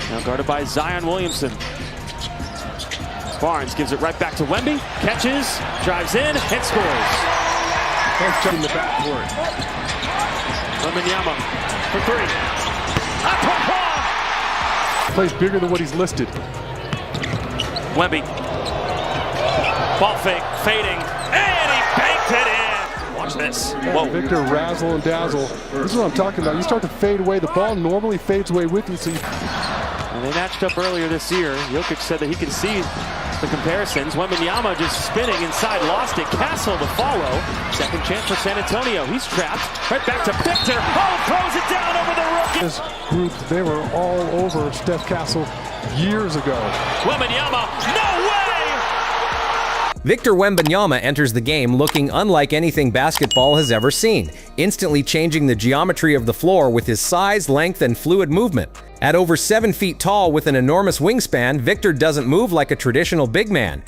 Now guarded by Zion Williamson. Barnes gives it right back to Wemby. Catches, drives in, and scores. In the backcourt. Wembanyama for three. Plays bigger than what he's listed. Wemby. Ball fake, fading, and he banked it in. Watch this. Whoa. Victor razzle and dazzle. This is what I'm talking about. You start to fade away. The ball normally fades away with you. So And they matched up earlier this year. Jokic said that he can see the comparisons. Wembanyama just spinning inside, lost it. Castle to follow. Second chance for San Antonio. He's trapped. Right back to Victor. Oh, throws it down over the rookie. This group, they were all over Steph Castle years ago. Wembanyama, no way! Victor Wembanyama enters the game looking unlike anything basketball has ever seen, instantly changing the geometry of the floor with his size, length, and fluid movement. At over 7 feet tall with an enormous wingspan, Victor doesn't move like a traditional big man.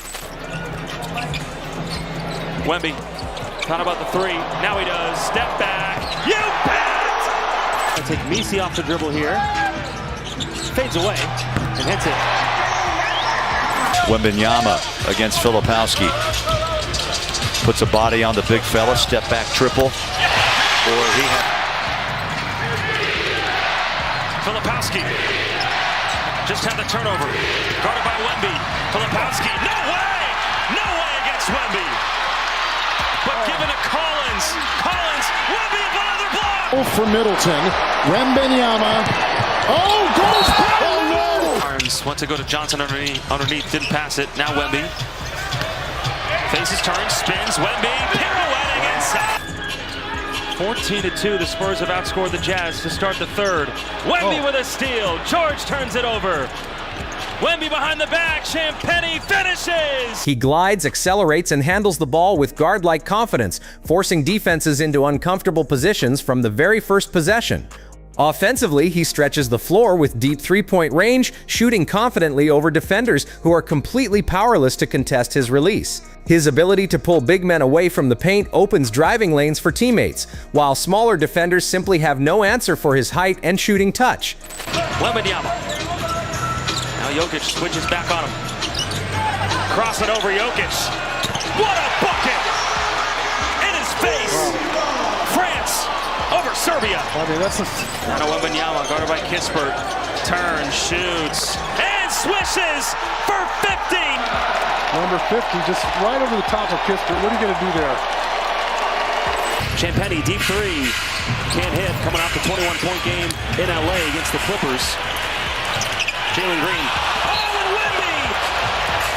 Wemby, thought about the three. Now he does. Step back. You bet! I'll take Misi off the dribble here. Fades away and hits it. Wembanyama against Filipowski. Puts a body on the big fella. Step back triple. Filipowski just had the turnover. Guarded by Wemby. Filipowski, no way! No way against Wemby. But given to Collins. Collins, Wemby, another block! For Middleton. Wembanyama. Oh, goes back! Oh, no! Barnes went to go to Johnson underneath, didn't pass it. Now Wemby. Faces turn, spins, Wemby, pirouetting inside. 14-2, the Spurs have outscored the Jazz to start the third. Wemby with a steal. George turns it over. Wemby behind the back. Champagnie finishes. He glides, accelerates, and handles the ball with guard-like confidence, forcing defenses into uncomfortable positions from the very first possession. Offensively, he stretches the floor with deep three-point range, shooting confidently over defenders who are completely powerless to contest his release. His ability to pull big men away from the paint opens driving lanes for teammates, while smaller defenders simply have no answer for his height and shooting touch. Wembanyama. Now Jokic switches back on him. Cross it over Jokic. What a bucket! In his face! France over Serbia. I mean, that's Now Wembanyama, guarded by Kispert. Turns, shoots, and swishes for 50! number 50, just right over the top of Kispert. What are you going to do there? Champagnie, deep three. Can't hit, coming off the 21-point game in LA against the Clippers. Jalen Green. Oh, and Wemby!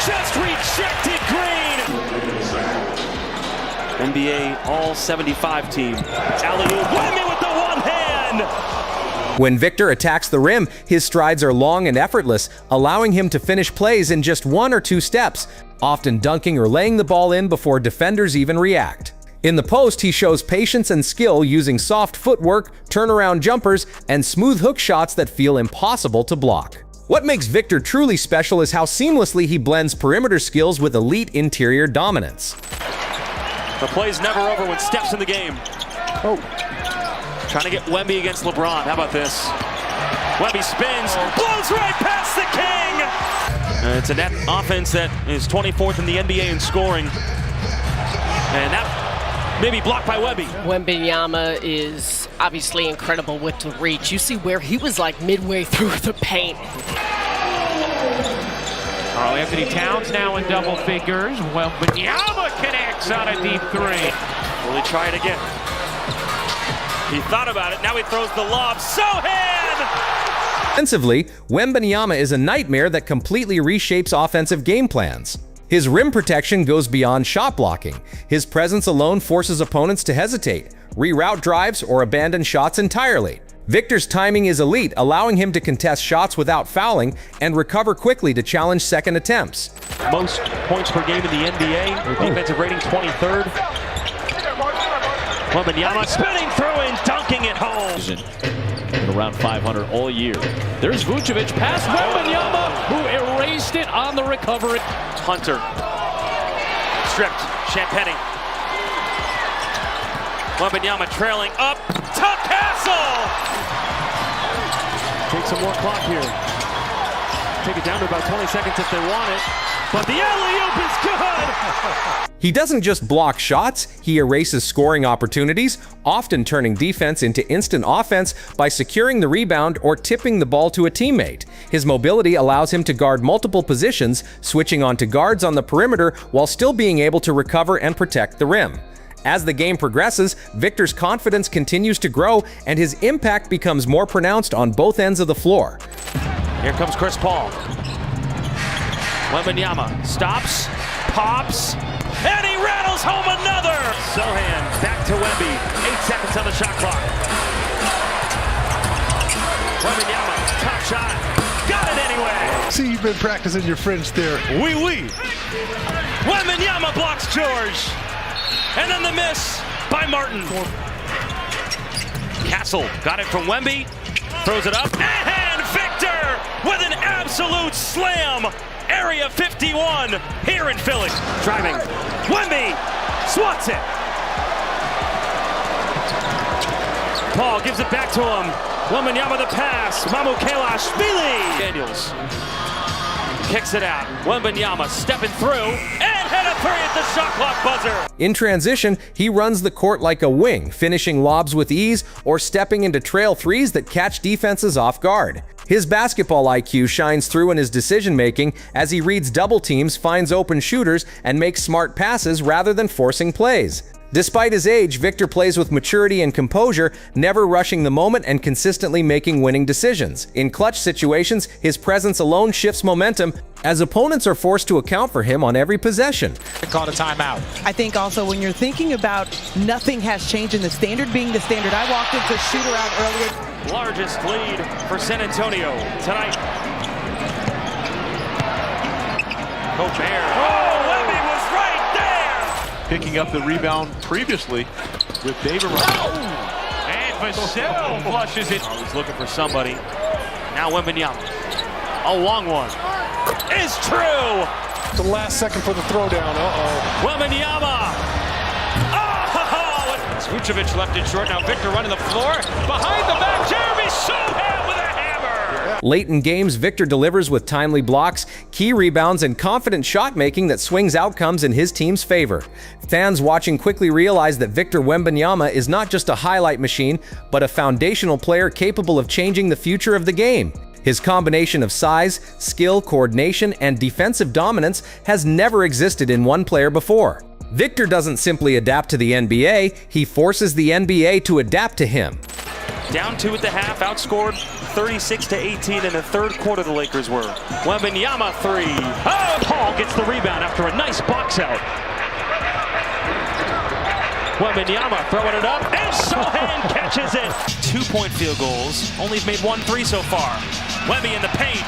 Just rejected Green! NBA All-75 team. Alley-oop, Wemby with the one hand! When Victor attacks the rim, his strides are long and effortless, allowing him to finish plays in just 1 or 2 steps, often dunking or laying the ball in before defenders even react. In the post, he shows patience and skill using soft footwork, turnaround jumpers, and smooth hook shots that feel impossible to block. What makes Victor truly special is how seamlessly he blends perimeter skills with elite interior dominance. The play's never over when Steph's in the game. Oh. Trying to get Wemby against LeBron. How about this? Wemby spins, blows right past the king! It's a net offense that is 24th in the NBA in scoring. And that may be blocked by Wemby. Wembanyama is obviously incredible with the reach. You see where he was like midway through the paint. Karl Anthony Towns now in double figures. Wembanyama connects on a deep three. Will he try it again? He thought about it, now he throws the lob. Sohan! Offensively, Wembanyama is a nightmare that completely reshapes offensive game plans. His rim protection goes beyond shot blocking. His presence alone forces opponents to hesitate, reroute drives, or abandon shots entirely. Victor's timing is elite, allowing him to contest shots without fouling and recover quickly to challenge second attempts. Most points per game in the NBA, defensive rating 23rd. Wembanyama spinning through and dunking it home. Been around 500 all year. There's Vucevic past Wembanyama, who erased it on the recovery. Hunter stripped. Champagnie. Wembanyama trailing up to Castle. Take some more clock here. take it down to about 20 seconds if they want it. But the alley-oop is good! He doesn't just block shots, he erases scoring opportunities, often turning defense into instant offense by securing the rebound or tipping the ball to a teammate. His mobility allows him to guard multiple positions, switching onto guards on the perimeter while still being able to recover and protect the rim. As the game progresses, Victor's confidence continues to grow and his impact becomes more pronounced on both ends of the floor. Here comes Chris Paul. Wembanyama stops, pops, and he rattles home another! Sohan back to Wemby. 8 seconds on the shot clock. Wembanyama, top shot. Got it anyway! See, you've been practicing your French there. Oui, oui. Wembanyama blocks George. And then the miss by Martin. Castle got it from Wemby. Throws it up. And Victor with an absolute slam. Area 51 here in Philly. Driving. Wemby swats it. Paul gives it back to him. Wembanyama the pass. Mamukelashvili. Daniels kicks it out. Wembanyama stepping through and hit a three at the shot clock buzzer. In transition, he runs the court like a wing, finishing lobs with ease or stepping into trail threes that catch defenses off guard. His basketball IQ shines through in his decision-making as he reads double teams, finds open shooters, and makes smart passes rather than forcing plays. Despite his age, Victor plays with maturity and composure, never rushing the moment and consistently making winning decisions. In clutch situations, his presence alone shifts momentum as opponents are forced to account for him on every possession. Called a timeout. I think also when you're thinking about nothing has changed in the standard being the standard, I walked into shoot around earlier. Largest lead for San Antonio tonight. Gobert. Oh, Wemby was right there! Picking up the rebound previously with David. And Vassell flushes it. Oh, he's looking for somebody. Now Wembanyama. A long one. Is true! The last second for the throwdown. Wembanyama! Vucevic left it short. Now Victor running the floor. Behind the back, Jeremy Sohan with a hammer! Late in games, Victor delivers with timely blocks, key rebounds, and confident shot making that swings outcomes in his team's favor. Fans watching quickly realize that Victor Wembanyama is not just a highlight machine, but a foundational player capable of changing the future of the game. His combination of size, skill, coordination, and defensive dominance has never existed in one player before. Victor doesn't simply adapt to the NBA, he forces the NBA to adapt to him. Down 2 at the half, outscored 36-18 in the third quarter the Lakers were. Wembanyama 3. Oh, Paul gets the rebound after a nice box out. Wembanyama throwing it up, and Sohan catches it. 2-point field goals, only made 1 3 so far. Wemby in the paint,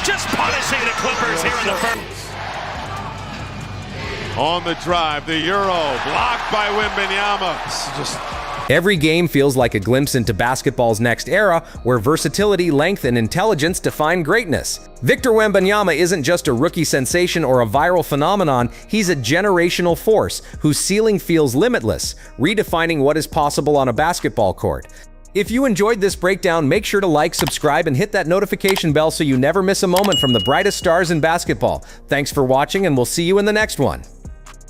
just punishing the Clippers here in the first. On the drive, the Euro, blocked by Wembanyama. Every game feels like a glimpse into basketball's next era, where versatility, length, and intelligence define greatness. Victor Wembanyama isn't just a rookie sensation or a viral phenomenon, he's a generational force whose ceiling feels limitless, redefining what is possible on a basketball court. If you enjoyed this breakdown, make sure to like, subscribe, and hit that notification bell so you never miss a moment from the brightest stars in basketball. Thanks for watching, and we'll see you in the next one.